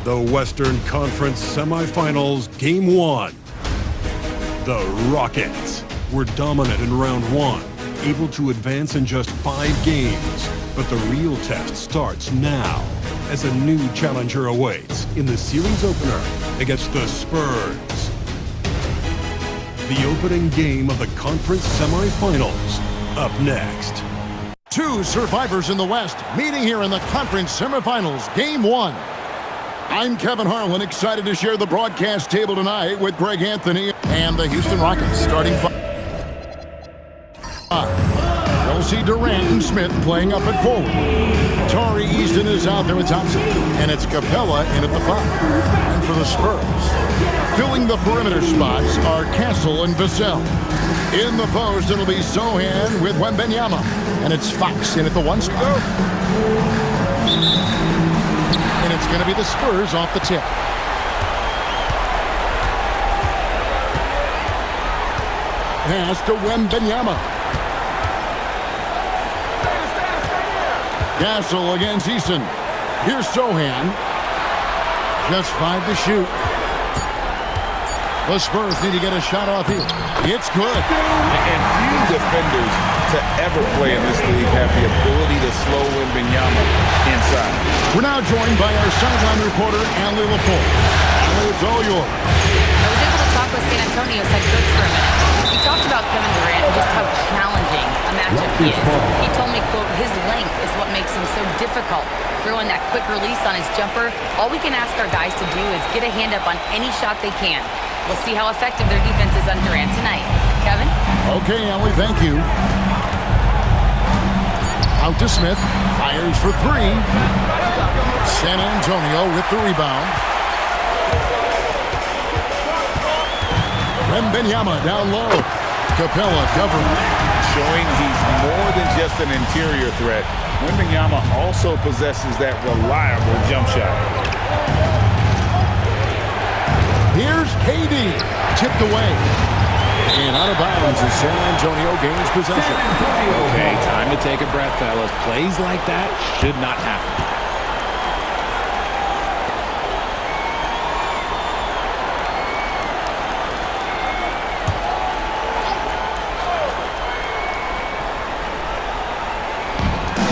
The Western Conference Semifinals, Game 1. The Rockets were dominant in round 1, able to advance in just 5 games. But the real test starts now as a new challenger awaits in the series opener against the Spurs. The opening game of the conference semifinals, up next. Two survivors in the West meeting here in the conference semifinals, Game 1. I'm Kevin Harlan, excited to share the broadcast table tonight with Greg Anthony and the Houston Rockets starting 5. You'll see Durant and Smith playing up at forward. Tari Easton is out there with Thompson, and it's Capella in at the 5. And for the Spurs, filling the perimeter spots are Castle and Vassell. In the post, it'll be Sochan with Wembanyama, and it's Fox in at the 1 spot. And it's going to be the Spurs off the tip. Pass to Wembanyama. Castle against Easton. Here's Sochan. Just 5 to shoot. The Spurs need to get a shot off here. It's good. And few defenders to ever play in this league have the ability to slow Wembanyama inside. We're now joined by our sideline reporter, Allie LaForge. Allie, it's all yours. I was able to talk with San Antonio's head coach for a minute. We talked about Kevin Durant and just how challenging a matchup he is. He told me, quote, his length is what makes him so difficult. Throwing that quick release on his jumper, all we can ask our guys to do is get a hand up on any shot they can. We'll see how effective their defense is on Durant tonight. Kevin? Okay, Allie, thank you. Out to Smith. Fires for 3. San Antonio with the rebound. Wembanyama down low. Capella covering. Showing he's more than just an interior threat. Wembanyama also possesses that reliable jump shot. Here's KD. Tipped away. And out of bounds as San Antonio gains possession. Okay, time to take a breath, fellas. Plays like that should not happen.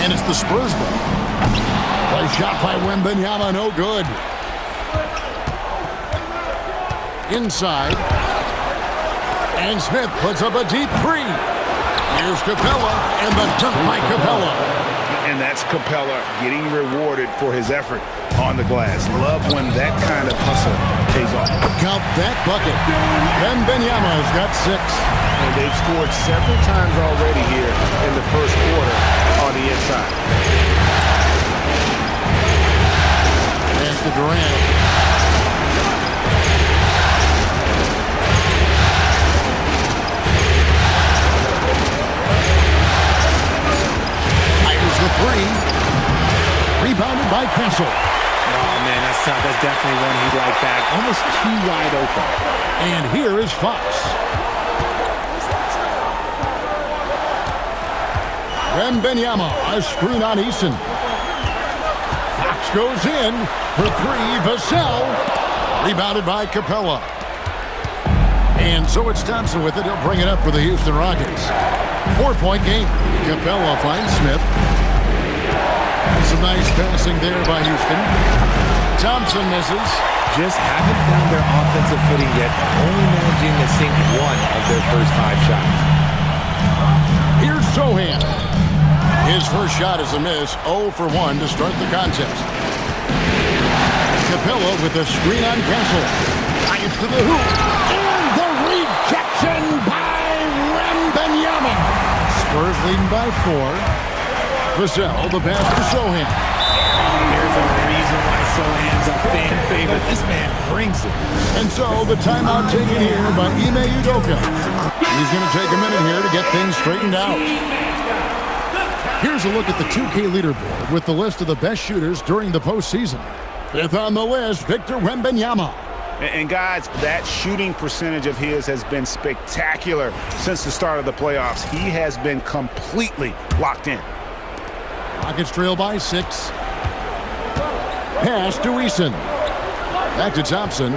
And it's the Spurs ball. A shot by Wembanyama, no good. Inside. And Smith puts up a deep 3. Here's Capella, and the dunk by Capella. And that's Capella getting rewarded for his effort on the glass. Love when that kind of hustle pays off. Count that bucket. Wembanyama's got 6. And they've scored several times already here in the first quarter on the inside. Pass to Durant. The 3. Rebounded by Castle. Oh, man, that's tough. That's definitely one he'd like back. Almost too wide open. And here is Fox. Wembanyama, a screen on Easton. Fox goes in for 3. Vassell. Rebounded by Capella. And so it's Thompson with it. He'll bring it up for the Houston Rockets. 4-point game. Capella finds Smith. Some nice passing there by Houston. Thompson misses. Just haven't found their offensive footing yet, only managing to sink 1 of their first 5 shots. Here's Sochan. His first shot is a miss, 0 for 1 to start the contest. Capella with a screen on Castle. Fires to the hoop. And the rejection by Wembanyama. Spurs leading by 4. Vassell, the pass to Sochan. There's a reason why Sochan's a fan favorite. This man brings it. And so the timeout taken here by Ime Udoka. He's going to take a minute here to get things straightened out. Here's a look at the 2K leaderboard with the list of the best shooters during the postseason. 5th on the list, Victor Wembanyama. And guys, that shooting percentage of his has been spectacular since the start of the playoffs. He has been completely locked in. Rockets trail by 6. Pass to Easton. Back to Thompson.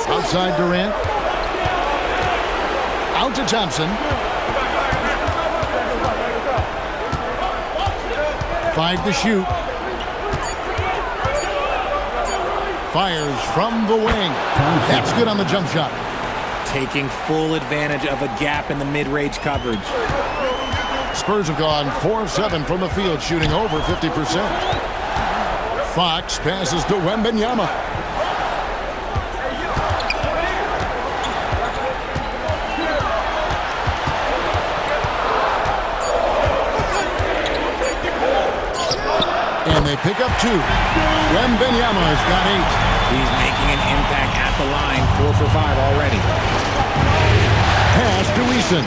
Outside Durant. Out to Thompson. 5 to shoot. Fires from the wing. That's good on the jump shot. Taking full advantage of a gap in the mid-range coverage. Spurs have gone 4 of 7 from the field, shooting over 50%. Fox passes to Wembanyama. And they pick up 2. Wembanyama's got 8. He's making an impact at the line. 4 for 5 already. Pass to Eason.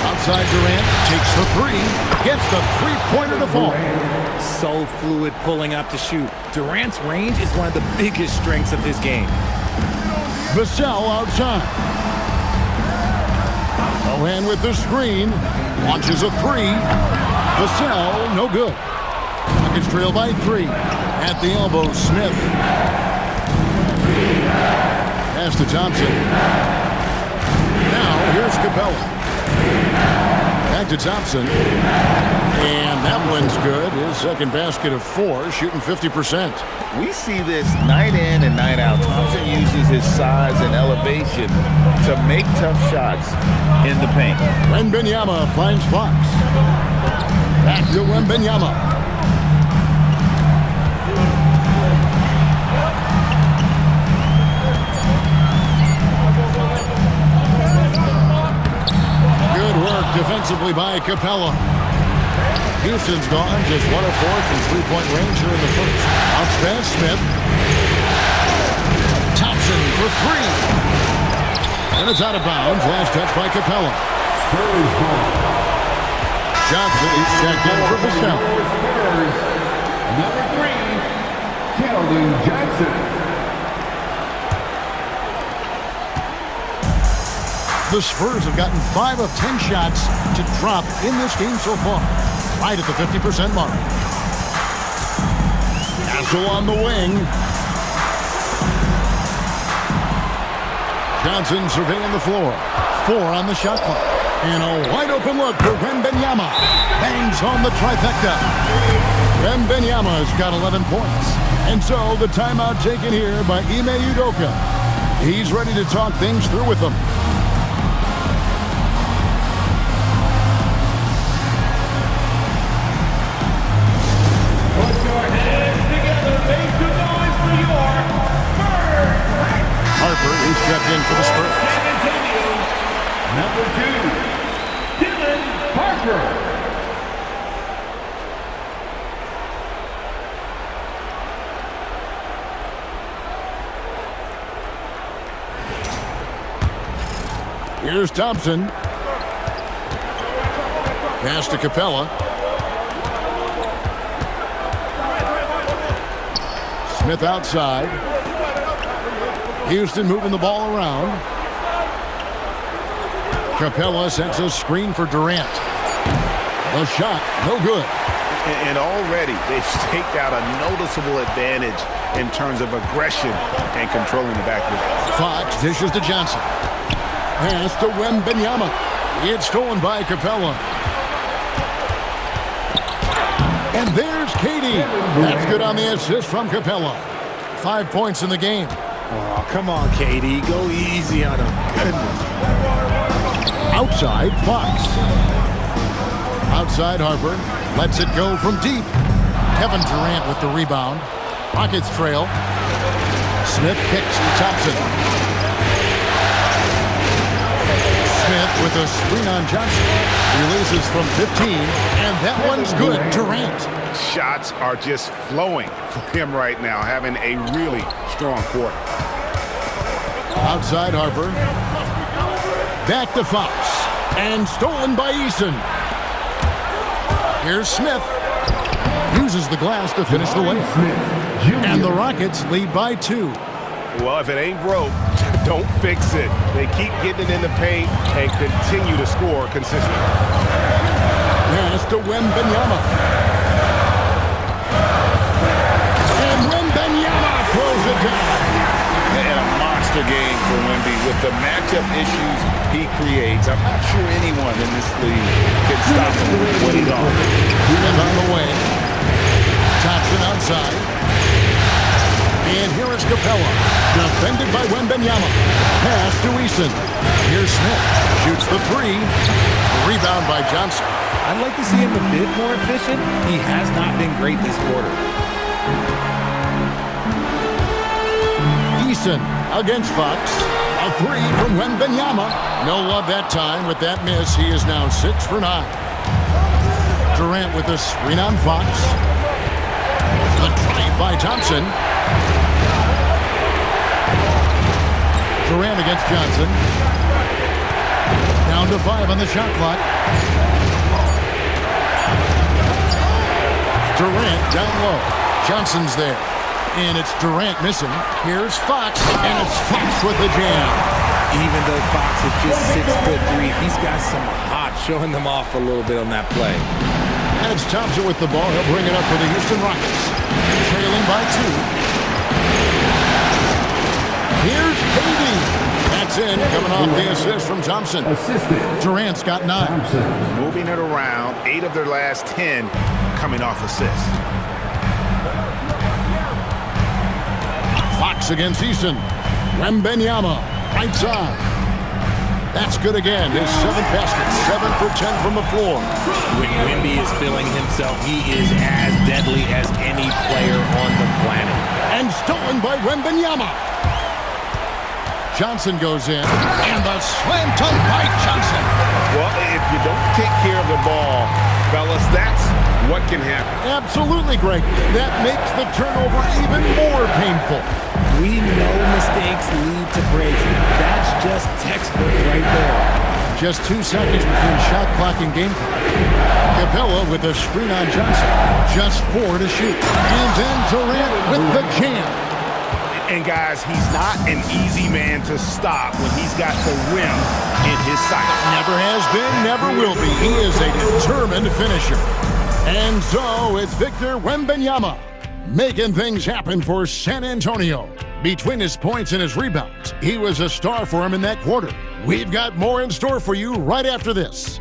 Outside Durant takes the 3. Gets the three-pointer to fall. So fluid pulling up to shoot. Durant's range is one of the biggest strengths of his game. Vassell outside. Ohan with the screen. Launches a 3. Vassell, no good. Rockets trail by 3. At the elbow, Smith. Pass to Thompson. Now, here's Capella. Back to Thompson. And that one's good. His second basket of 4, shooting 50%. We see this night in and night out. Thompson uses his size and elevation to make tough shots in the paint. Wembanyama finds Fox. Back to Wembanyama. Good work defensively by Capella. Houston's gone just 1 of 4 from three-point range here in the first. Bounce pass, Smith. Thompson for 3. And it's out of bounds. Last touch by Capella. Johnson is checked in for Vassell. Number 3, Keldon Johnson. The Spurs have gotten 5 of 10 shots to drop in this game so far. Right at the 50% mark. Castle on the wing. Johnson surveying the floor. 4 on the shot clock. And a wide open look for Wembanyama. Bangs home the trifecta. Wembanyama's got 11 points. And so the timeout taken here by Ime Udoka. He's ready to talk things through with them. Harper is checked in for the Spurs. Number 2, Dylan Harper. Here's Thompson. Pass to Capella. Smith outside. Houston moving the ball around. Capella sets a screen for Durant. The shot, no good. And already they've staked out a noticeable advantage in terms of aggression and controlling the backcourt. Fox dishes to Johnson. Pass to Wembanyama. It's stolen by Capella. And there's Katie. That's good on the assist from Capella. 5 points in the game. Oh, come on, KD. Go easy on him. Goodness. Outside, Fox. Outside, Harper. Lets it go from deep. Kevin Durant with the rebound. Rockets trail. Smith kicks to Thompson. Smith with a screen on Johnson. Releases from 15, and that one's good. Durant. Shots are just flowing for him right now, having a really strong quarter. Outside Harper. Back to Fox. And stolen by Eason. Here's Smith. Uses the glass to finish the layup. And the Rockets lead by 2. Well, if it ain't broke, don't fix it. They keep getting it in the paint and continue to score consistently. Pass to Wembanyama. monster game for Wemby. With the matchup issues he creates, I'm not sure anyone in this league can stop him when he's on. And on the way. Thompson outside. And here is Capella. Defended by Wembanyama. Pass to Eason. Here's Smith. Shoots the three. Rebound by Johnson. I'd like to see him a bit more efficient. He has not been great this quarter. Eason against Fox. A three from Wembanyama. No love that time with that miss. He is now 6 for 9. Durant with a screen on Fox. The drive by Thompson. Durant against Johnson. Down to 5 on the shot clock. Durant down low. Johnson's there. And it's Durant missing. Here's Fox. And it's Fox with the jam. Even though Fox is just 6'3", he's got some hop showing them off a little bit on that play. And it's Thompson with the ball. He'll bring it up for the Houston Rockets. Trailing by 2. Here's KD. That's in. Coming off the assist from Thompson. Durant's got 9. Moving it around. 8 of their last 10 coming off assists. Fox against Eason. Wembanyama. Right side. That's good again. His 7th basket. 7 for 10 from the floor. When Wemby is feeling himself, he is as deadly as any player on the planet. And stolen by Wembanyama. Johnson goes in. And the slam dunk by Johnson. Well, if you don't take care of the ball, fellas, that's what can happen. Absolutely, Greg. That makes the turnover even more painful. We know mistakes lead to breaks. That's just textbook right there. Just 2 seconds between shot clock and game clock. Capella with a screen on Johnson. Just 4 to shoot. And then Durant with the jam. And guys, he's not an easy man to stop when he's got the rim in his sight. Never has been, never will be. He is a determined finisher. And so it's Victor Wembanyama making things happen for San Antonio. Between his points and his rebounds, he was a star for him in that quarter. We've got more in store for you right after this.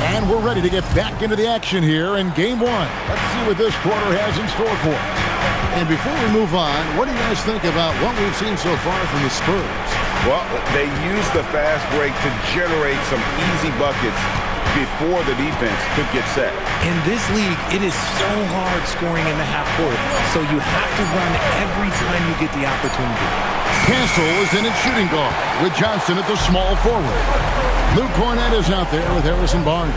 And we're ready to get back into the action here in Game 1. Let's see what this quarter has in store for us. And before we move on, what do you guys think about what we've seen so far from the Spurs? Well, they used the fast break to generate some easy buckets before the defense could get set. In this league, it is so hard scoring in the half court, so you have to run every time you get the opportunity. Castle is in at shooting guard with Johnson at the small forward. Luke Cornett is out there with Harrison Barnes.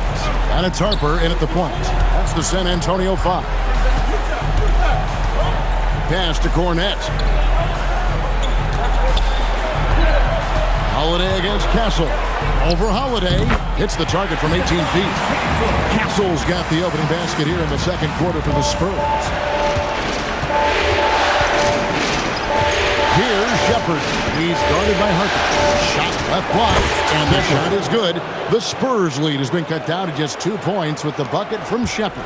And it's Harper in at the point. That's the San Antonio 5. Pass to Cornett. Holiday against Castle. Over Holiday. Hits the target from 18 feet. Castle's got the opening basket here in the second quarter for the Spurs. Here's Shepard. He's guarded by Harper. Shot left block. And the shot is good. The Spurs lead has been cut down to just 2 points with the bucket from Shepard.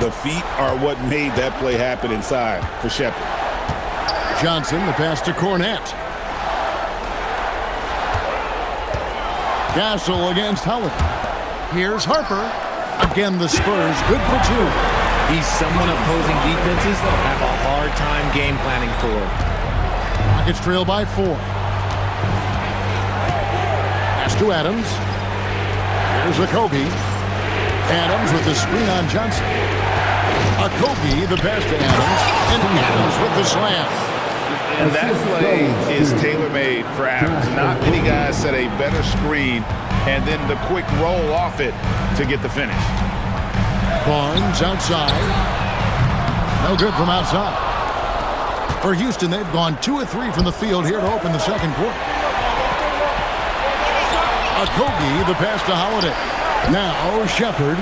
The feet are what made that play happen inside for Shepard. Johnson, the pass to Cornett. Castle against Holiday. Here's Harper. Again, the Spurs good for 2. He's someone opposing defenses have a hard time game planning for. Rockets trail by 4. Pass to Adams. Here's Okogie. Adams with the screen on Johnson. Okogie, the pass to Adams. And Adams with the slam. And that play is tailor-made for Adams. Not many guys set a better screen and then the quick roll off it to get the finish. Barnes outside. No good from outside. For Houston, they've gone 2 of 3 from the field here to open the second quarter. Okogie, the pass to Holiday. Now Shepard.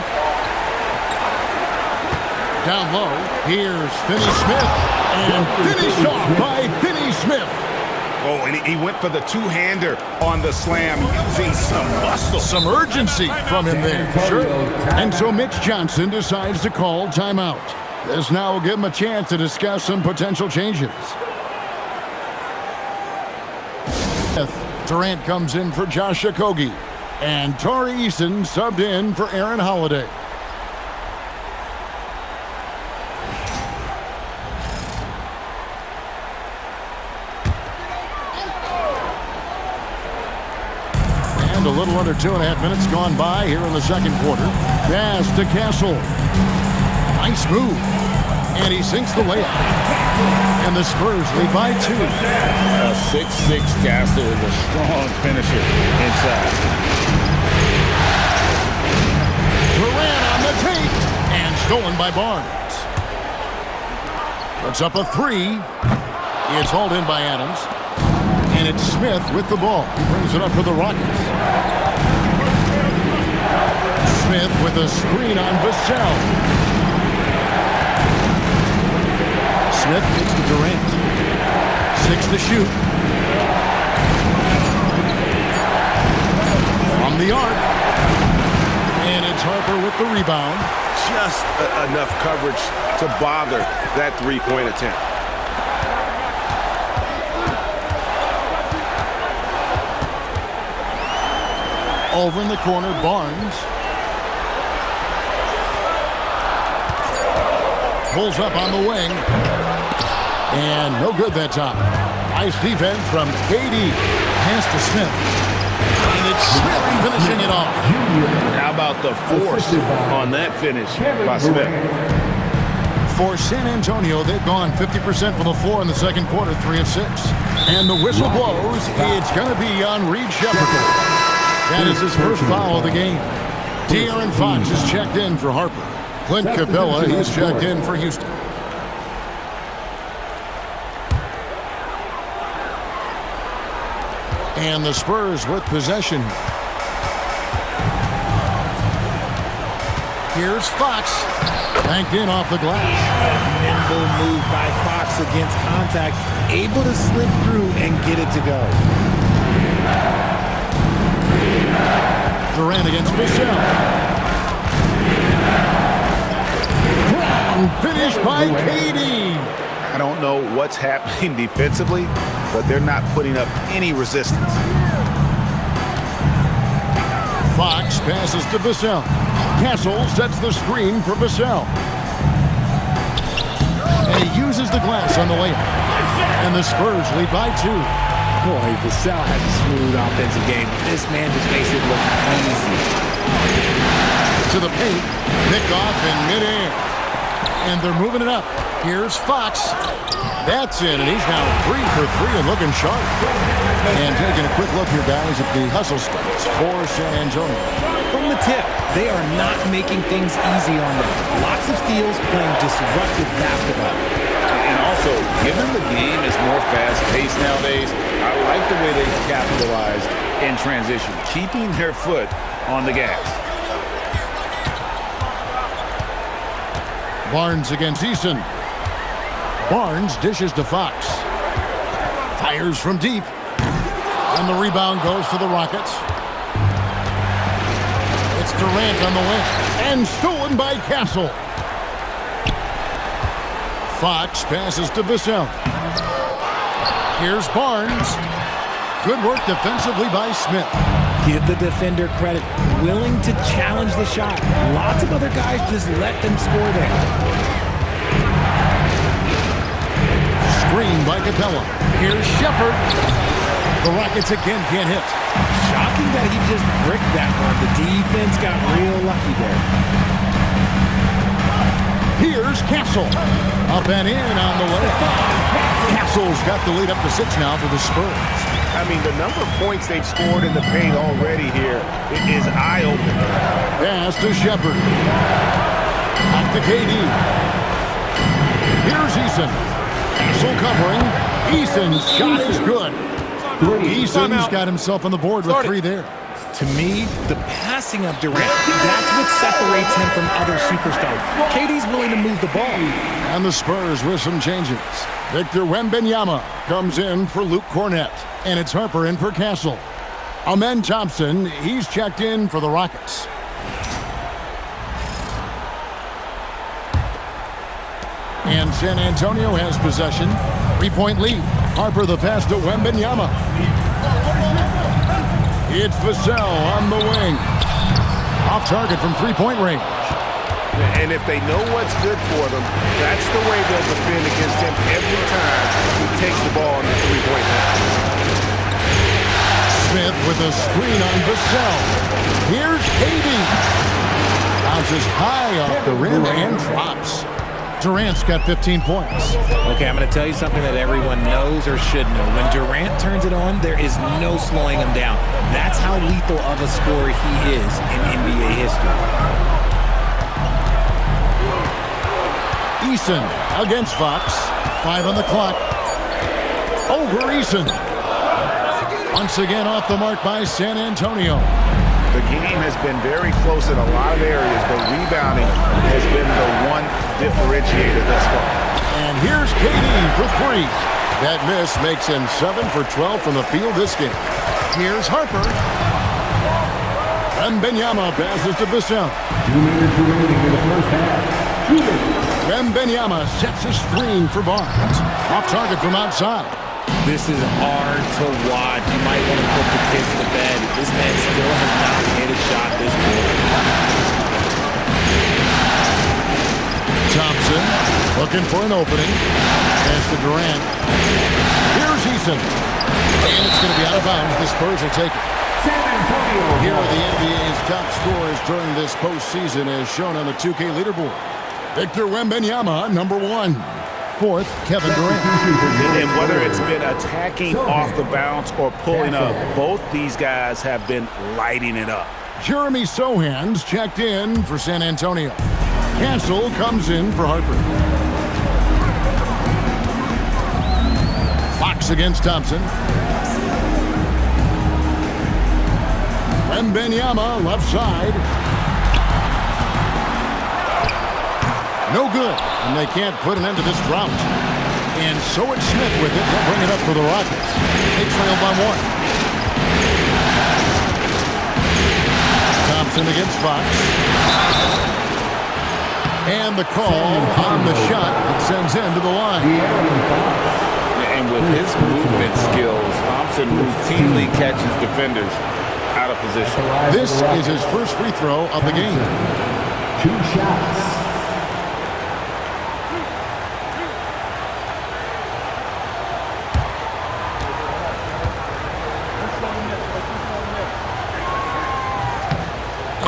Down low. Here's Finney Smith. And finished off by Finney Smith. Oh, and he went for the two-hander on the slam using some muscle. Some urgency from him there. Sure. And so Mitch Johnson decides to call timeout. This now will give him a chance to discuss some potential changes. Durant comes in for Josh Okogie. And Tari Eason subbed in for Aaron Holiday. And a little under 2.5 minutes gone by here in the second quarter. Pass to Castle. Nice move. And he sinks the layup. And the Spurs lead by 2. A 6'6" Castle is a strong finisher inside. Durant on the take. And stolen by Barnes. Puts up a 3. It's hauled in by Adams. And it's Smith with the ball. He brings it up for the Rockets. Smith with a screen on Vassell. Smith gets to Durant. 6 to shoot. From the arc. And it's Harper with the rebound. Just enough coverage to bother that three-point attempt. Over in the corner, Barnes. Pulls up on the wing. And no good that time. Nice defense from KD. Pass to Smith. And it's Smith finishing it off. How about the force on that finish by Smith? For San Antonio, they've gone 50% from the floor in the second quarter, 3 of 6. And the whistle blows. It's going to be on Reed Sheppard. That is his first foul of the game. De'Aaron Fox is checked in for Harper. Clint Capella, he's checked in for Houston. And the Spurs with possession. Here's Fox. Banked in off the glass. Nimble move by Fox against contact. Able to slip through and get it to go. Durant against Vassell. Finished by KD. I don't know what's happening defensively, but they're not putting up any resistance. Fox passes to Vassell. Castle sets the screen for Vassell. And he uses the glass on the layup. And the Spurs lead by 2. Boy, Vassell has a smooth offensive game. This man just makes it look easy. To the paint. Pick off in midair. And they're moving it up. Here's Fox. That's in, and he's now 3 for 3 and looking sharp. And taking a quick look here, guys, at the hustle stats for San Antonio. From the tip, they are not making things easy on them. Lots of steals, playing disruptive basketball. And also, given the game is more fast-paced nowadays, I like the way they've capitalized in transition, keeping their foot on the gas. Barnes against Eason. Barnes dishes to Fox. Fires from deep. And the rebound goes to the Rockets. It's Durant on the wing. And stolen by Castle. Fox passes to Vassell. Here's Barnes. Good work defensively by Smith. Give the defender credit. Willing to challenge the shot. Lots of other guys just let them score there. Screen by Capella. Here's Sheppard. The Rockets again can't hit. Shocking that he just bricked that one. The defense got real lucky there. Here's Castle. Up and in on the way. Castle's got the lead up to 6 now for the Spurs. I mean, the number of points they've scored in the paint already here is eye-opening. Pass to Sheppard. Back to KD. Here's Eason. Castle covering. Eason's shot is good. Eason's got himself on the board with 3 there. To me, the passing of Durant, that's what separates him from other superstars. KD's willing to move the ball. And the Spurs with some changes. Victor Wembanyama comes in for Luke Cornett. And it's Harper in for Castle. Amen Thompson, he's checked in for the Rockets. And San Antonio has possession. 3-point lead. Harper the pass to Wembanyama. It's Vassell on the wing. Off target from three-point range. And if they know what's good for them, that's the way they'll defend against him every time he takes the ball in the three-point line. Smith with a screen on Vassell. Here's KD. Bounces high off the rim and drops. Durant's got 15 points. Okay, I'm going to tell you something that everyone knows or should know. When Durant turns it on, there is no slowing him down. That's how lethal of a scorer he is in NBA history. Eason against Fox. 5 on the clock. Over Eason. Once again off the mark by San Antonio. The game has been very close in a lot of areas, but rebounding has been the one differentiator thus far. And here's KD for 3. That miss makes him 7 for 12 from the field this game. Here's Harper. Wembanyama passes to Vassell. 2 minutes remaining in the first half. 2 minutes. Wembanyama sets a screen for Barnes. Off target from outside. This is hard to watch. You might want to put the kids to bed. This man still has not hit a shot this quarter. Thompson looking for an opening. Pass to Durant. Here's Eason. And it's going to be out of bounds. The Spurs will take it. San Antonio. Here are the NBA's top scorers during this postseason as shown on the 2K leaderboard. Victor Wembanyama, number 1. 4th, Kevin Durant. And whether it's been attacking off the bounce or pulling up, both these guys have been lighting it up. Jeremy Sohan's checked in for San Antonio. Castle comes in for Harper. Fox against Thompson. Wembanyama left side. No good, and they can't put an end to this drought. And so it's Smith with it. They'll bring it up for the Rockets. They trail by 1. Thompson against Fox. And the call on the shot that sends him to the line. And with his movement skills, Thompson routinely catches defenders out of position. This is his first free throw of the game. 2 shots.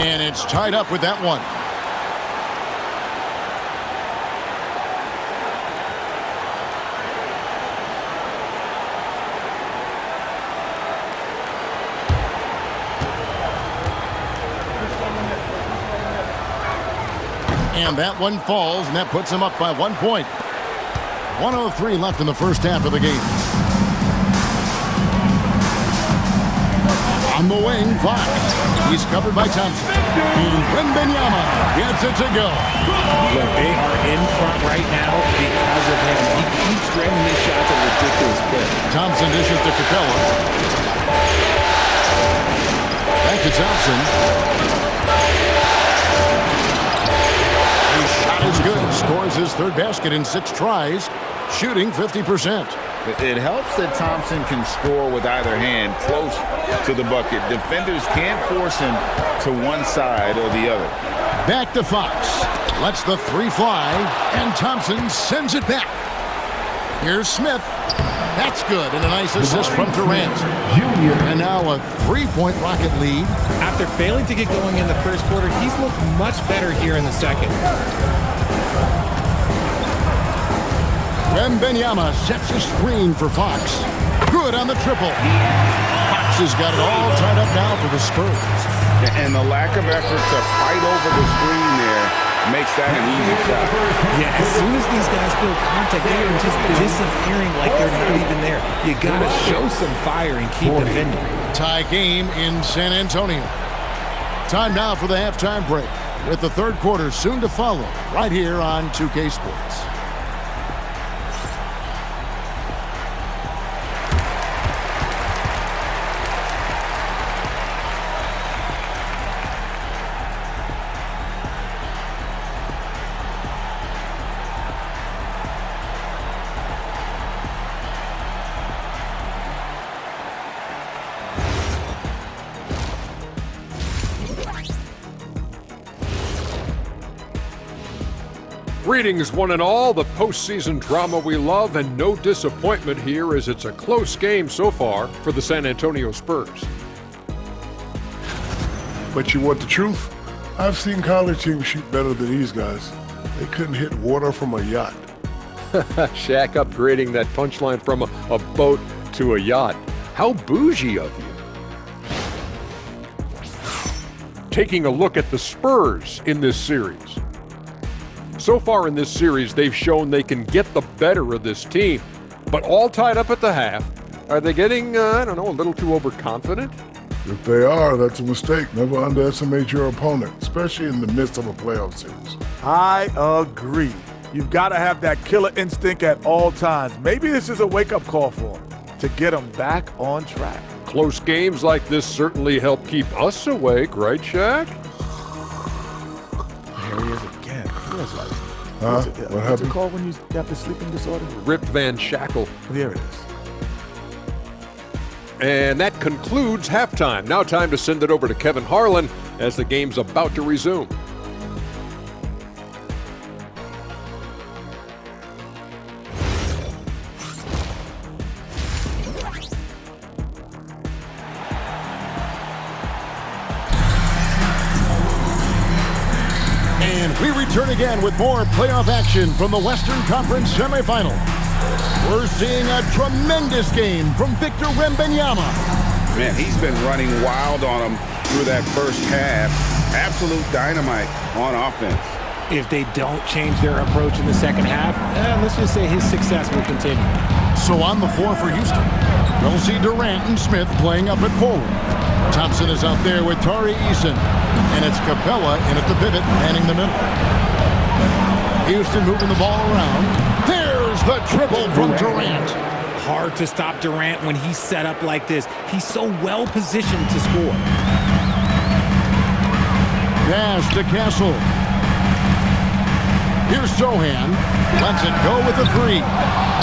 And it's tied up with that one. And that one falls, and that puts him up by 1 point. 1:03 left in the first half of the game. On the wing, Fox. He's covered by Thompson. And Wembanyama gets it to go. Look, they are in front right now because of him. He keeps draining his shots at a ridiculous clip. Thompson dishes to Capella. Back to Thompson. His shot is good. Scores his 3rd basket in 6 tries. Shooting 50%. It helps that Thompson can score with either hand close to the bucket. Defenders can't force him to one side or the other. Back to Fox. Lets the 3 fly, and Thompson sends it back. Here's Smith. That's good, and a nice assist from Durant. And now a 3-point Rocket lead. After failing to get going in the first quarter, he's looked much better here in the second. Wembanyama sets a screen for Fox. Good on the triple. Fox has got it all tied up now for the Spurs. And the lack of effort to fight over the screen there makes that an easy shot. Yeah, as soon as these guys feel contact, they are just disappearing like they're not even there. You got to show some fire and keep defending. Tie game in San Antonio. Time now for the halftime break, with the third quarter soon to follow right here on 2K Sports. Greetings, one and all. The postseason drama we love, and no disappointment here as it's a close game so far for the San Antonio Spurs. But you want the truth? I've seen college teams shoot better than these guys. They couldn't hit water from a yacht. Shaq upgrading that punchline from a boat to a yacht. How bougie of you. Taking a look at the Spurs in this series. So far in this series, they've shown they can get the better of this team, but all tied up at the half. Are they getting, a little too overconfident? If they are, that's a mistake. Never underestimate your opponent, especially in the midst of a playoff series. I agree. You've got to have that killer instinct at all times. Maybe this is a wake-up call for them to get them back on track. Close games like this certainly help keep us awake, right, Shaq? There he is again. What What's it called when you got the sleeping disorder? Rip Van Shackle. There it is. And that concludes halftime. Now time to send it over to Kevin Harlan as the game's about to resume. And we return again with more playoff action from the Western Conference semifinal. We're seeing a tremendous game from Victor Wembanyama. Man, he's been running wild on them through that first half. Absolute dynamite on offense. If they don't change their approach in the second half, let's just say his success will continue. So on the floor for Houston, we'll see Durant and Smith playing up at forward. Thompson is out there with Tari Eason, and it's Capella in at the pivot, manning the middle. Houston moving the ball around. There's the triple from Durant. Hard to stop Durant when he's set up like this. He's so well positioned to score. Pass to Castle. Here's Sohan. Lets it go with the three.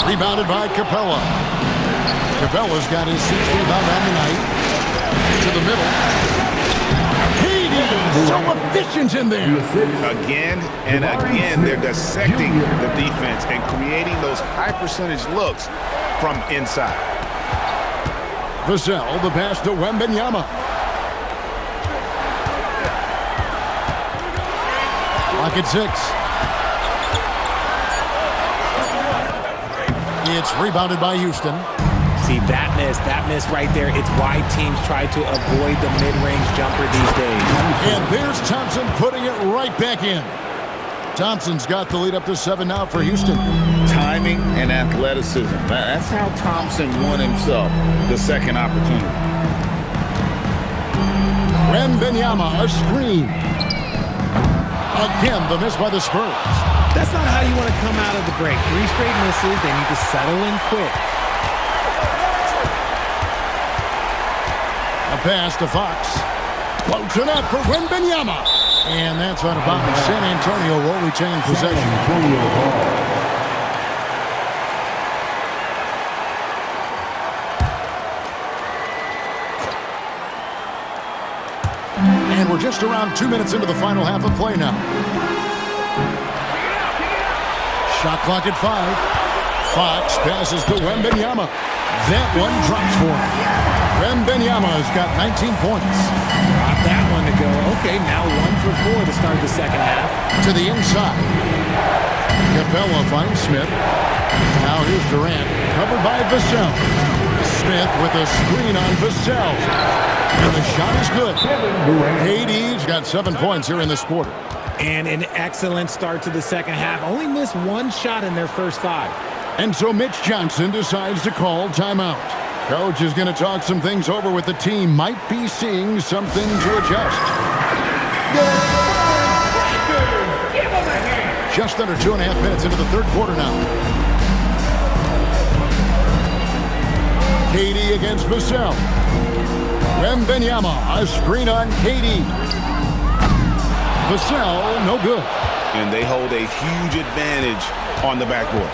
Rebounded by Capella. Capella's got his sixth rebound on the night. To the middle. He's so efficient in there. Again and again, they're dissecting the defense and creating those high percentage looks from inside. Vassell, the pass to Wembanyama. Clock at 6. It's rebounded by Houston. See, that miss right there, it's why teams try to avoid the mid-range jumper these days. And there's Thompson putting it right back in. Thompson's got the lead up to 7 now for Houston. Timing and athleticism. That's how Thompson won himself the second opportunity. Wembanyama, a screen. Again, the miss by the Spurs. That's not how you want to come out of the break. 3 straight misses, they need to settle in quick. A pass to Fox. Floats it up for Wembanyama. And that's on about San Antonio will retain possession. And we're just around 2 minutes into the final half of play now. Shot clock at 5. Fox passes to Wembanyama. That one drops for him. Wembanyama's got 19 points. Got that one to go. Okay, now 1 for 4 to start the second half. To the inside. Capella finds Smith. Now here's Durant, covered by Vassell. Smith with a screen on Vassell. And the shot is good. KD's got 7 points here in this quarter. And an excellent start to the second half. Only missed one shot in their first 5. And so Mitch Johnson decides to call timeout. Coach is going to talk some things over with the team. Might be seeing something to adjust. Just under 2.5 minutes into the third quarter now. KD against Vassell. Wembanyama, a screen on KD. Vassell, no good. And they hold a huge advantage on the backboard.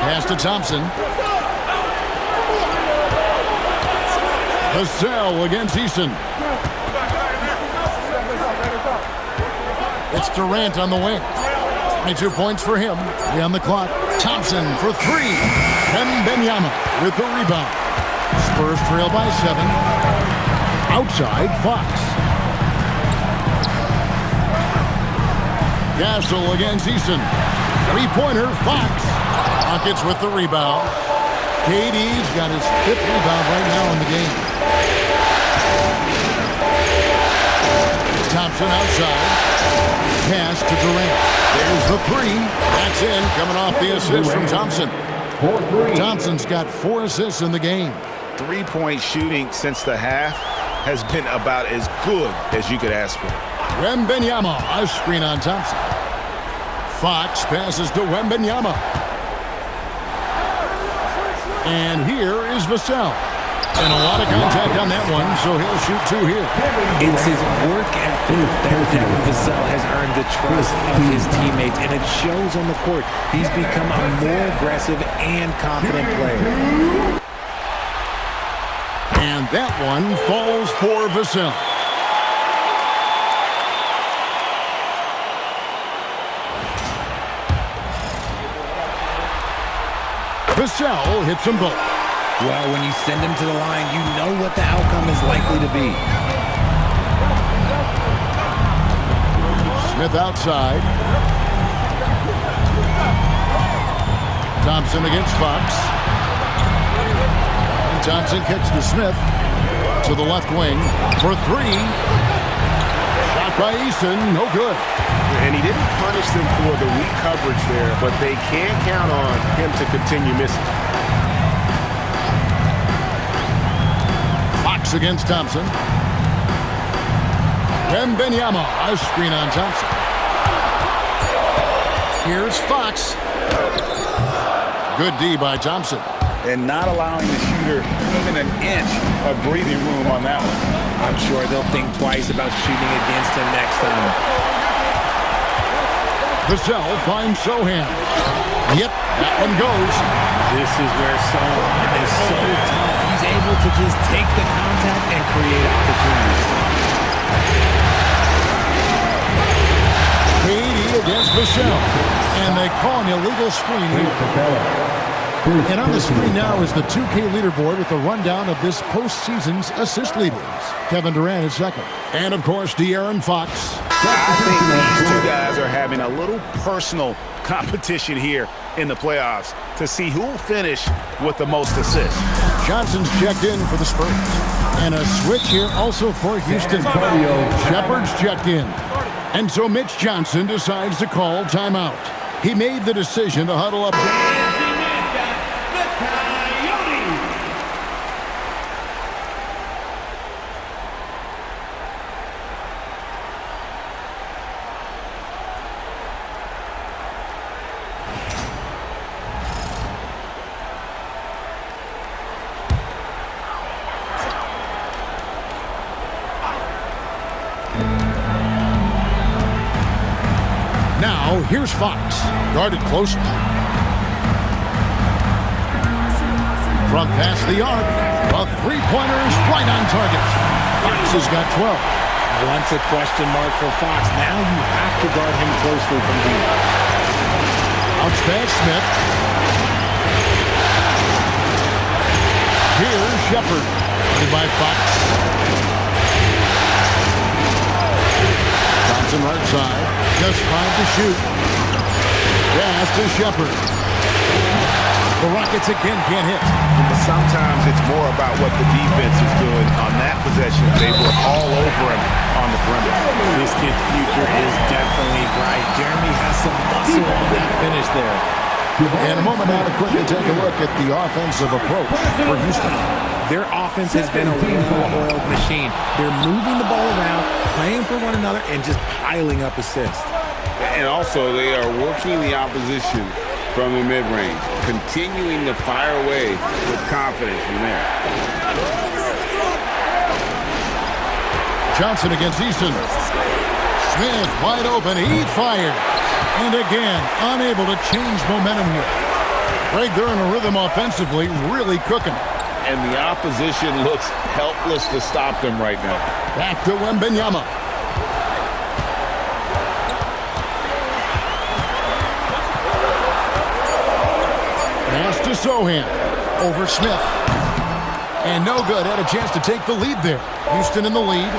Pass to Thompson. Vassell against Eason. It's Durant on the wing. 22 points for him. 3 on the clock. Thompson for 3. Wembanyama with the rebound. Spurs trail by 7. Outside, Fox. Gasol against Eason. 3-pointer, Fox. Rockets with the rebound. KD's got his 5th rebound right now in the game. Thompson outside. Pass to Durant. There's the 3. That's in, coming off the assist from Thompson. Thompson's got 4 assists in the game. 3-point shooting since the half has been about as good as you could ask for. Wembanyama, a screen on Thompson. Fox passes to Wembanyama. And here is Vassell. And a lot of contact on that one, so he'll shoot 2 here. It's his work ethic that Devin Vassell has earned the trust of his teammates, and it shows on the court. He's become a more aggressive and confident player. And that one falls for Vassell. Vassell hits them both. Well, when you send him to the line, you know what the outcome is likely to be. Smith outside. Thompson against Fox. And Thompson kicks to Smith. To the left wing for 3. Shot by Eason, no good. And he didn't punish them for the weak coverage there, but they can count on him to continue missing. Fox against Thompson. Wembanyama, a screen on Thompson. Here's Fox. Good D by Thompson. And not allowing the shooter even an inch of breathing room on that one. I'm sure they'll think twice about shooting against him next time. Vassell finds Sohan. Yep, that one goes. This is where Sohan is so tough. He's able to just take the contact and create opportunities. KD against Vassell. And they call an illegal screen here. And on the screen now is the 2K leaderboard with a rundown of this postseason's assist leaders. Kevin Durant is second. And, of course, De'Aaron Fox. I think these 2 guys are having a little personal competition here in the playoffs to see who will finish with the most assists. Johnson's checked in for the Spurs. And a switch here also for Houston. Shepard's checked in. And so Mitch Johnson decides to call timeout. He made the decision to huddle up. Now, here's Fox, guarded closely. From past the arc, a 3-pointer is right on target. Fox has got 12. Once a question mark for Fox, now you have to guard him closely from deep. Outside Smith. Here's Shepard, guarded by Fox. Thompson right side. Just 5 to shoot. Pass to Shepard. The Rockets again can't hit. But sometimes it's more about what the defense is doing on that possession. They were all over him on the perimeter. This kid's future is definitely bright. Jeremy has some muscle on that finish there. In a moment now to quickly take a look at the offensive approach for Houston. Their offense has been a well-oiled machine. They're moving the ball around, playing for one another, and just piling up assists. And also, they are working the opposition from the mid-range, continuing to fire away with confidence from there. Johnson against Easton. Smith wide open. He fires. And again, unable to change momentum here. Greg, they're in a rhythm offensively, really cooking. And the opposition looks helpless to stop them right now. Back to Wembanyama. Pass to Sohan. Over Smith. And no good. Had a chance to take the lead there. Houston in the lead.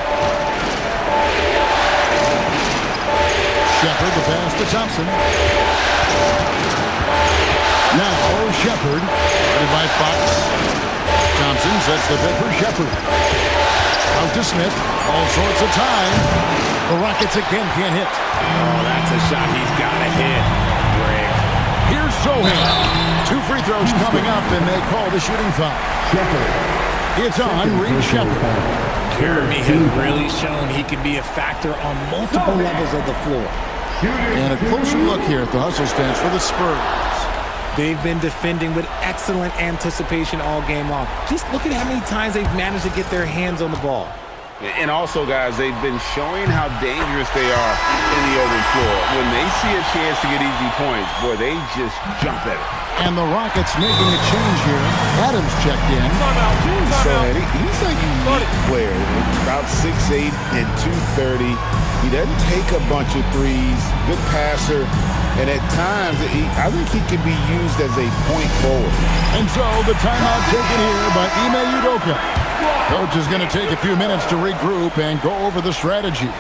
Shepard, the pass to Thompson. Now Shepard, guarded by Fox. Thompson sets the pick for Shepard. Out to Smith. All sorts of time. The Rockets again can't hit. Oh, that's a shot he's got to hit. Greg. Here's Sohan. 2 free throws coming up, and they call the shooting foul. It's on Reed Shepard. Jeremy has really shown he can be a factor on multiple levels of the floor. And a closer look here at the hustle stance for the Spurs. They've been defending with excellent anticipation all game long. Just look at how many times they've managed to get their hands on the ball. And also, guys, they've been showing how dangerous they are in the open floor. When they see a chance to get easy points, boy, they just jump at it. And the Rockets making a change here. Adams checked in. So he's a unique player. About 6'8" and 230. He doesn't take a bunch of threes. Good passer. And at times, I think he can be used as a point forward. And so the timeout taken here by Ime Udoka. Coach is going to take a few minutes to regroup and go over the strategy.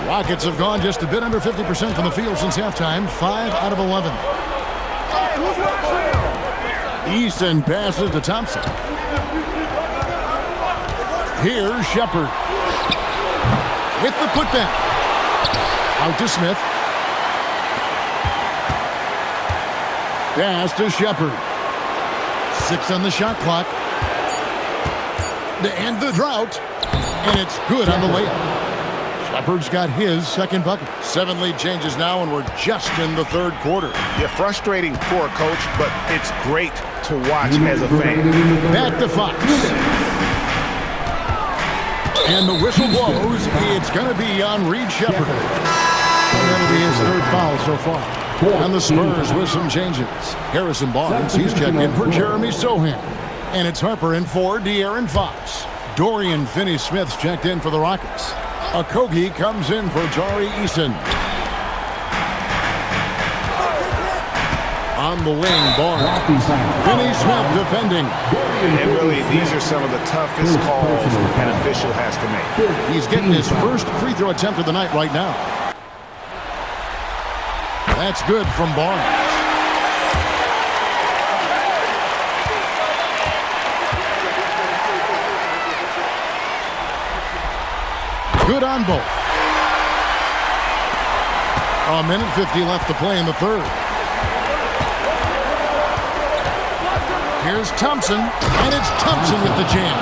Rockets have gone just a bit under 50% from the field since halftime. 5 out of 11. Easton passes to Thompson. Here's Shepard. With the putback. Out to Smith. Pass to Shepard. 6 on the shot clock. To end the drought. And it's good on the layup. Shepard's got his second bucket. 7 lead changes now, and we're just in the third quarter. Yeah, frustrating for a coach, but it's great to watch as a fan. Back to Fox. And the whistle blows. It's going to be on Reed Shepard. And that'll be his third foul so far. And the Spurs with some changes. Harrison Barnes, he's checked in for Jeremy Sohan. And it's Harper in for De'Aaron Fox. Dorian Finney-Smith's checked in for the Rockets. Okogie comes in for Tari Eason. On the wing, Barnes. Finney-Smith defending. And really, these are some of the toughest calls an official has to make. He's getting his first free throw attempt of the night right now. That's good from Barnes. Good on both. 1:50 left to play in the third. Here's Thompson, and it's Thompson with the jam.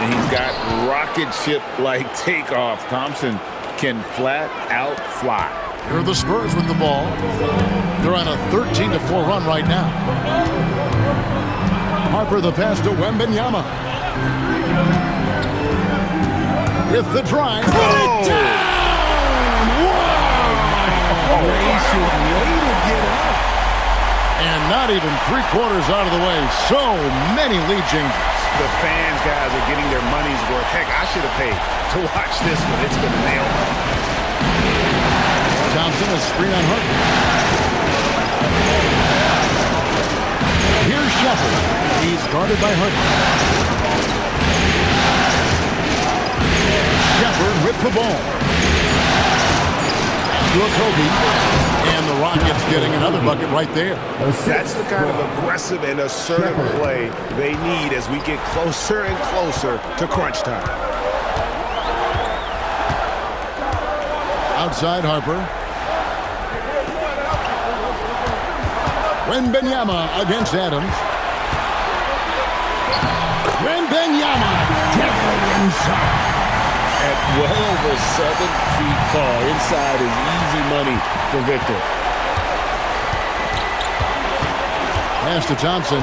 And he's got rocket ship-like takeoff. Thompson can flat out fly. Here are the Spurs with the ball. They're on a 13-4 run right now. Harper the pass to Wembanyama. With the drive. Put it down! Wow! Gracious way to get up. And not even 3/4 out of the way. So many lead changes. The fans, guys, are getting their money's worth. Heck, I should have paid to watch this one. It's been a nail. Thompson, a screen on Harper. Here's Shepard. He's guarded by Harper. Shepard with the ball. To Okogie. And the Rockets getting another bucket right there. That's the kind of aggressive and assertive play they need as we get closer and closer to crunch time. Outside Harper. Wembanyama against Adams. Wembanyama deadly inside. At well over 7 feet tall, inside is easy money for Victor. Pass to Thompson.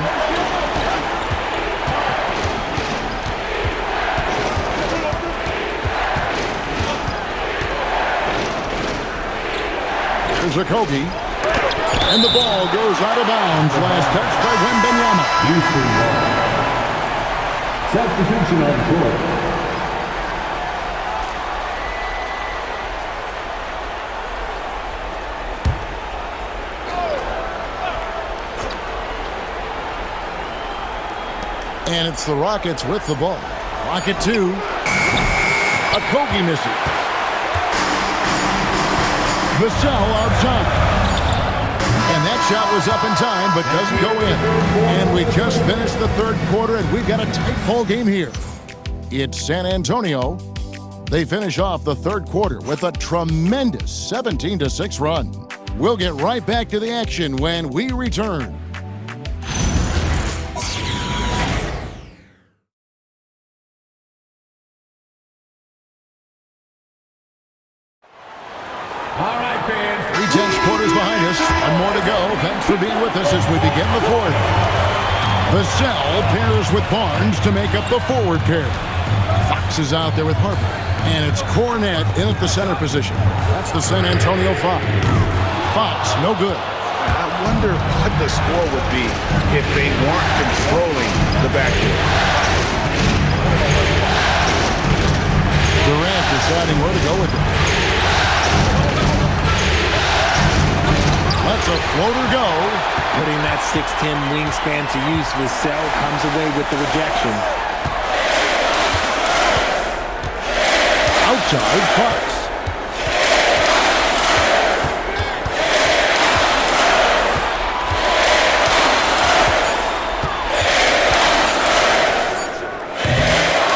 Here's Okogie. And the ball goes out of bounds. Last touch by Wembanyama. Substitution on the court. And it's the Rockets with the ball. Rocket 2. Okogie misses. Vassell outside. And that shot was up in time, but doesn't go in. And we just finished the third quarter, and we've got a tight ball game here. It's San Antonio. They finish off the third quarter with a tremendous 17-6 run. We'll get right back to the action when we return. All right, fans. 3 quarters behind us. One more to go. Thanks for being with us as we begin the fourth. Vassell pairs with Barnes to make up the forward pair. Fox is out there with Harper. And it's Cornette in at the center position. That's the San Antonio 5. Fox, no good. I wonder what the score would be if they weren't controlling the backcourt. Durant deciding where to go with it. Let's a floater go. Putting that 6'10 wingspan to use, Vassell comes away with the rejection. Outside Fox.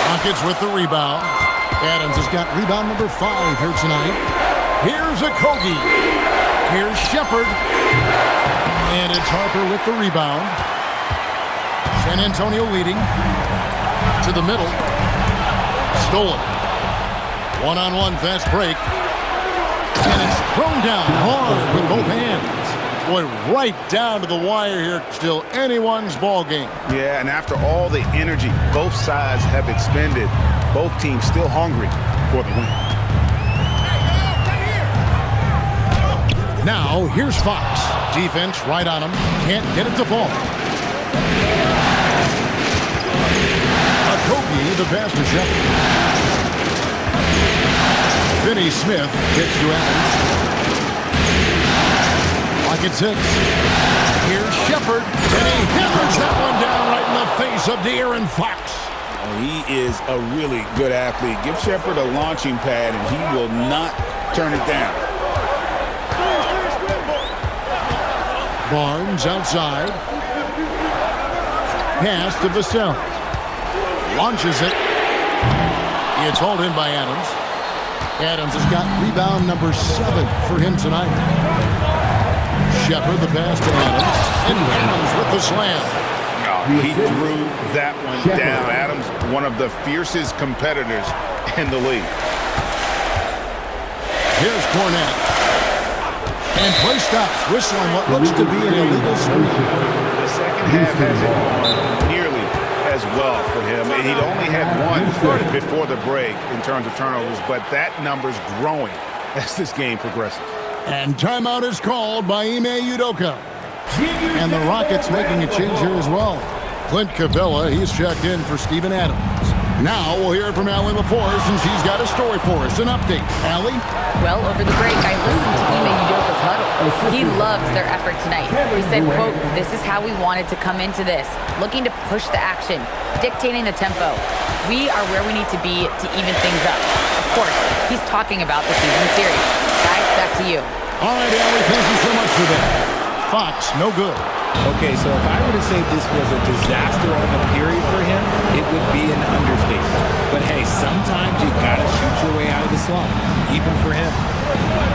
Rockets with the rebound. Adams has got rebound number 5 here tonight. Here's Okogie. Here's Shepard. And it's Harper with the rebound. San Antonio leading. To the middle. Stolen. One-on-one fast break. And it's thrown down hard with both hands. Boy, right down to the wire here. Still anyone's ball game. Yeah, and after all the energy both sides have expended, both teams still hungry for the win. Now, here's Fox. Defense right on him. Can't get it to fall. Okogie, the pass to Shepard. Finney Smith gets to Adams. Rocket 6. Here's Shepard. And he hammers that one down right in the face of De'Aaron Fox. He is a really good athlete. Give Shepard a launching pad, and he will not turn it down. Barnes outside. Pass to Vassell. Launches it. It's hauled in by Adams. Adams has got rebound number 7 for him tonight. Shepard the pass to Adams. And Adams with the slam. He threw that one down. Adams, one of the fiercest competitors in the league. Here's Cornette. And play stops, whistling what looks to be an illegal screen. The second half hasn't gone nearly as well for him. He'd only had one before the break in terms of turnovers, but that number's growing as this game progresses. And timeout is called by Ime Udoka. And the Rockets making a change here as well. Clint Capella, he's checked in for Steven Adams. Now we'll hear from Allie LaForce, and she's got a story for us. An update. Allie? Well, over the break, I listened to Ime Udoka's huddle. He loves their effort tonight. He said, quote, "This is how we wanted to come into this, looking to push the action, dictating the tempo. We are where we need to be to even things up. Of course, he's talking about the season series. Guys, back to you. All right, Allie, thank you so much for that. Fox, no good. Okay, so if I were to say this was a disaster of a period for him, it would be an understatement. But hey, sometimes you gotta shoot your way out of the slump, even for him.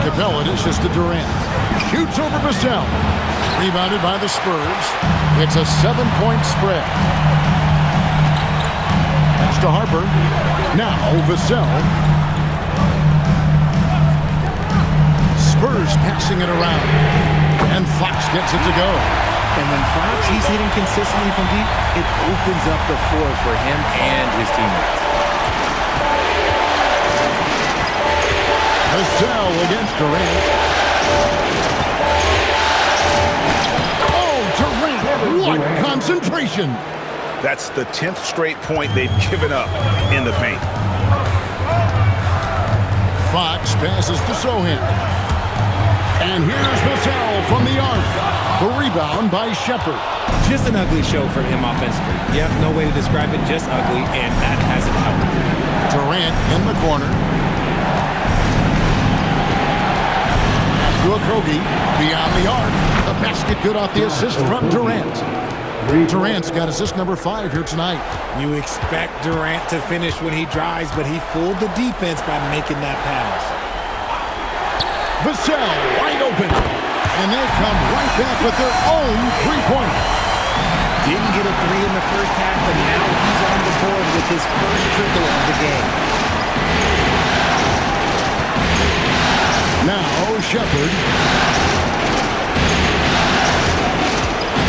Capella dishes to Durant. Shoots over Vassell. Rebounded by the Spurs. It's a 7-point spread. Pass to Harper. Now Vassell. Spurs passing it around. And Fox gets it to go. And when Fox, he's hitting consistently from deep, it opens up the floor for him and his teammates. Vassell against Durant. Oh, Durant! What concentration! That's the 10th straight point they've given up in the paint. Fox passes to Sohan. And here's Vassell from the arc. The rebound by Shepherd. Just an ugly show from him offensively. Yep, no way to describe it, just ugly, and that hasn't helped. Durant in the corner. Pass to Okogie. Beyond the arc. The basket good off the assist from Durant. Durant's got assist number 5 here tonight. You expect Durant to finish when he drives, but he fooled the defense by making that pass. Vassell wide open. And they come right back with their own three-pointer. Didn't get a 3 in the first half, but now he's on the board with his first triple of the game. Now Shepherd.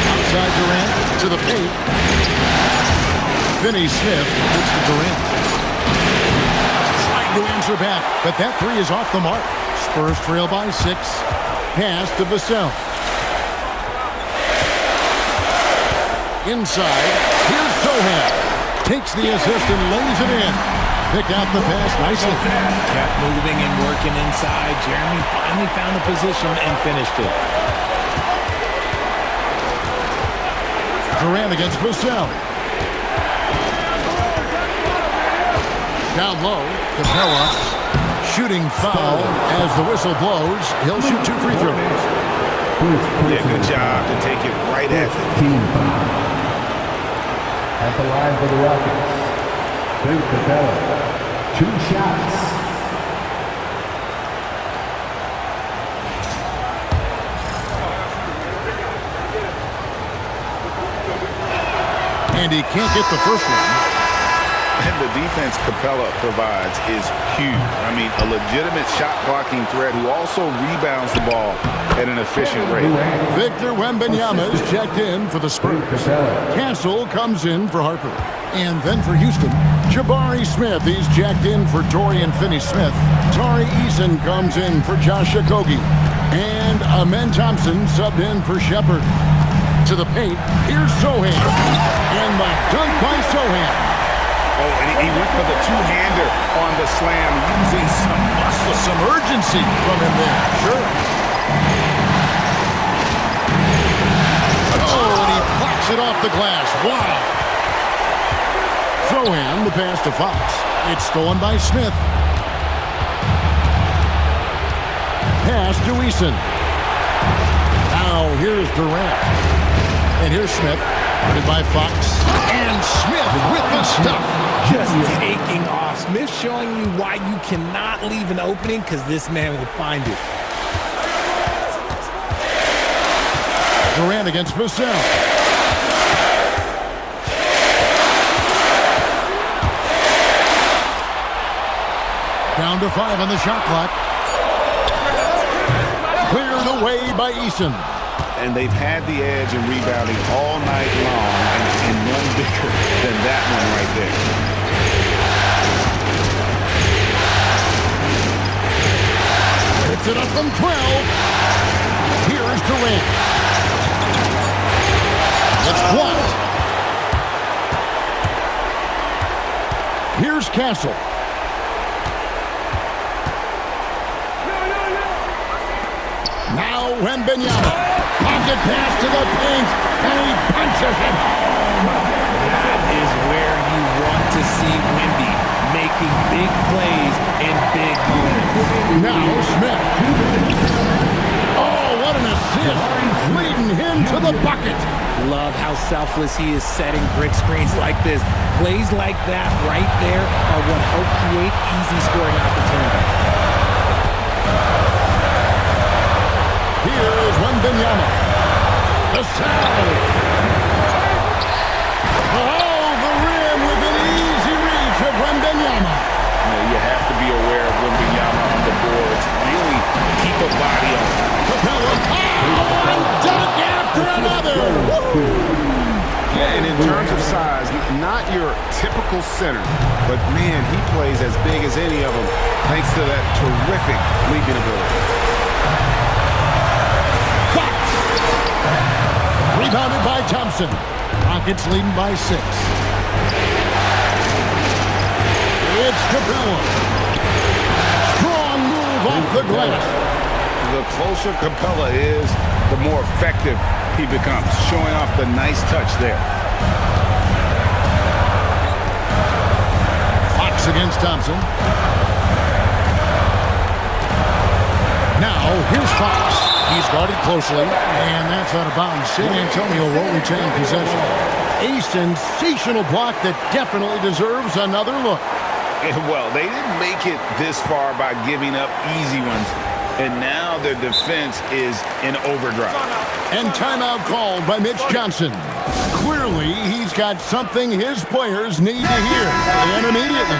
Outside Durant to the paint. Finney Smith gets to Durant. Trying to answer back, but that 3 is off the mark. Spurs trail by 6. Pass to Vassell. Inside. Here's Sohan. Takes the assist and lays it in. Pick out the pass nicely. Kept moving and working inside. Jeremy finally found the position and finished it. Durant against Vassell. Down low. Capella. Shooting foul as the whistle blows. He'll shoot 2 free throws. Yeah, good job to take it right at him. Team foul. At the line for the Rockets, Clint Capella. 2 shots. And he can't get the first one. And the defense Capella provides is huge. I mean, a legitimate shot-blocking threat who also rebounds the ball at an efficient rate. Victor Wembanyama is checked in for the Spurs. Castle comes in for Harper. And then for Houston, Jabari Smith. He's checked in for Dorian Finney-Smith. Tari Eason comes in for Josh Okogie. And Amen Thompson subbed in for Shepherd. To the paint, here's Sohan. And the dunk by Sohan. Oh, and he went for the two-hander on the slam, using some muscle. Some urgency from him there. Sure. Oh, and he blocks it off the glass. Wow. Sohan, the pass to Fox. It's stolen by Smith. Pass to Eason. Now here's Durant. And here's Smith. Guarded by Fox. And Smith with the stuff. Just taking off. Smith showing you why you cannot leave an opening, because this man will find it. Durant against Vassell. Down to 5 on the shot clock. Cleared away by Eason. And they've had the edge in rebounding all night long, and none bigger than that one right there. Hits it up from 12. Here's Durant. It's blocked. Here's Castle. Now Wembanyama. Pocket pass to the paint, and he punches it home. That is where you want to see Wemby make making big plays in big moments. Now Smith. Oh, what an assist. Leading him to the bucket. Love how selfless he is setting brick screens like this. Plays like that right there are what help create easy scoring opportunities. Here is Wembanyama. The side. Oh, the rim with an easy reach of Wembanyama. You have to be aware of Wembanyama on the boards. Really keep a body on him. Capella. Oh, and dunk after another. Yeah, and in terms of size, not your typical center, but man, he plays as big as any of them thanks to that terrific leaping ability. Fox. Rebounded by Thompson. Rockets leading by 6. It's Capella. Strong move off the glass. The closer Capella is, the more effective he becomes, showing off the nice touch there. Fox against Thompson. Now, here's Fox. He's guarded closely, and that's out of bounds. San Antonio will retain possession. A sensational block that definitely deserves another look. Well, they didn't make it this far by giving up easy ones, and now their defense is in overdrive. And timeout called by Mitch Johnson. Clearly, he's got something his players need to hear, and immediately.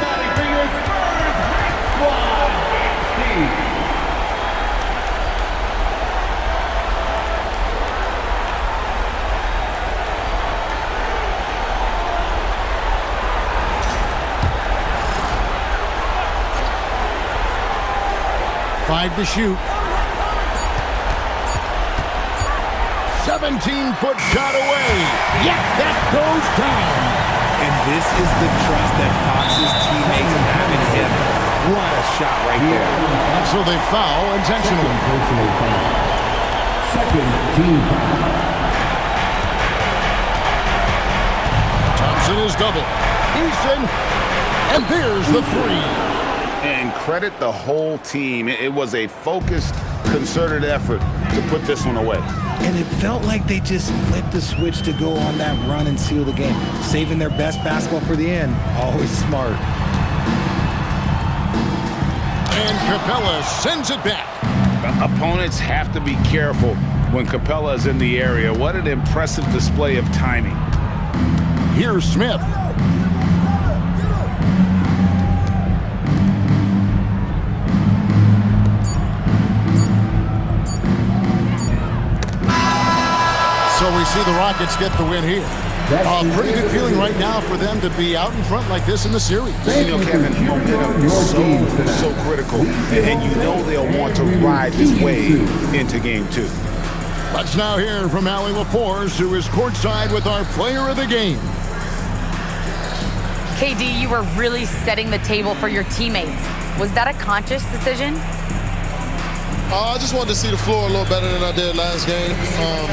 Five to shoot. 17-foot shot away. Yep, that goes down. And this is the trust that Fox's teammates have in him. What a shot right there. And so they foul intentionally. Second team. Thompson is double. Easton, and there's the 3. And credit the whole team. It was a focused, concerted effort to put this one away. And it felt like they just flipped the switch to go on that run and seal the game. Saving their best basketball for the end. Always smart. And Capella sends it back. Opponents have to be careful when Capella is in the area. What an impressive display of timing. Here's Smith. So we see the Rockets get the win here. Pretty good feeling right now for them to be out in front like this in the series. You know, Kevin, momentum is so critical, and you know they'll want to ride this wave into game 2. Let's now hear from Allie LaForce, who is courtside with our player of the game. KD, you were really setting the table for your teammates. Was that a conscious decision? I just wanted to see the floor a little better than I did last game.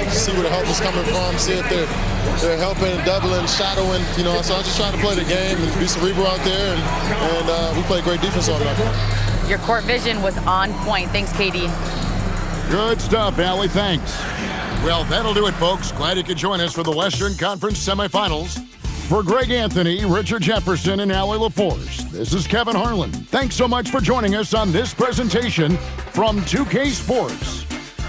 See where the help is coming from, see if they're helping, doubling, shadowing. You know, so I was just trying to play the game and be cerebral out there, and we played great defense on that. Your court vision was on point. Thanks, KD. Good stuff, Allie. Thanks. Well, that'll do it, folks. Glad you could join us for the Western Conference semifinals. For Greg Anthony, Richard Jefferson, and Allie LaForce, this is Kevin Harlan. Thanks so much for joining us on this presentation from 2K Sports.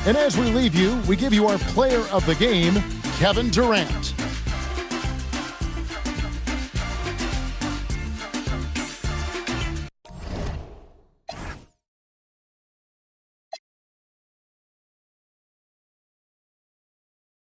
And as we leave you, we give you our player of the game, Kevin Durant.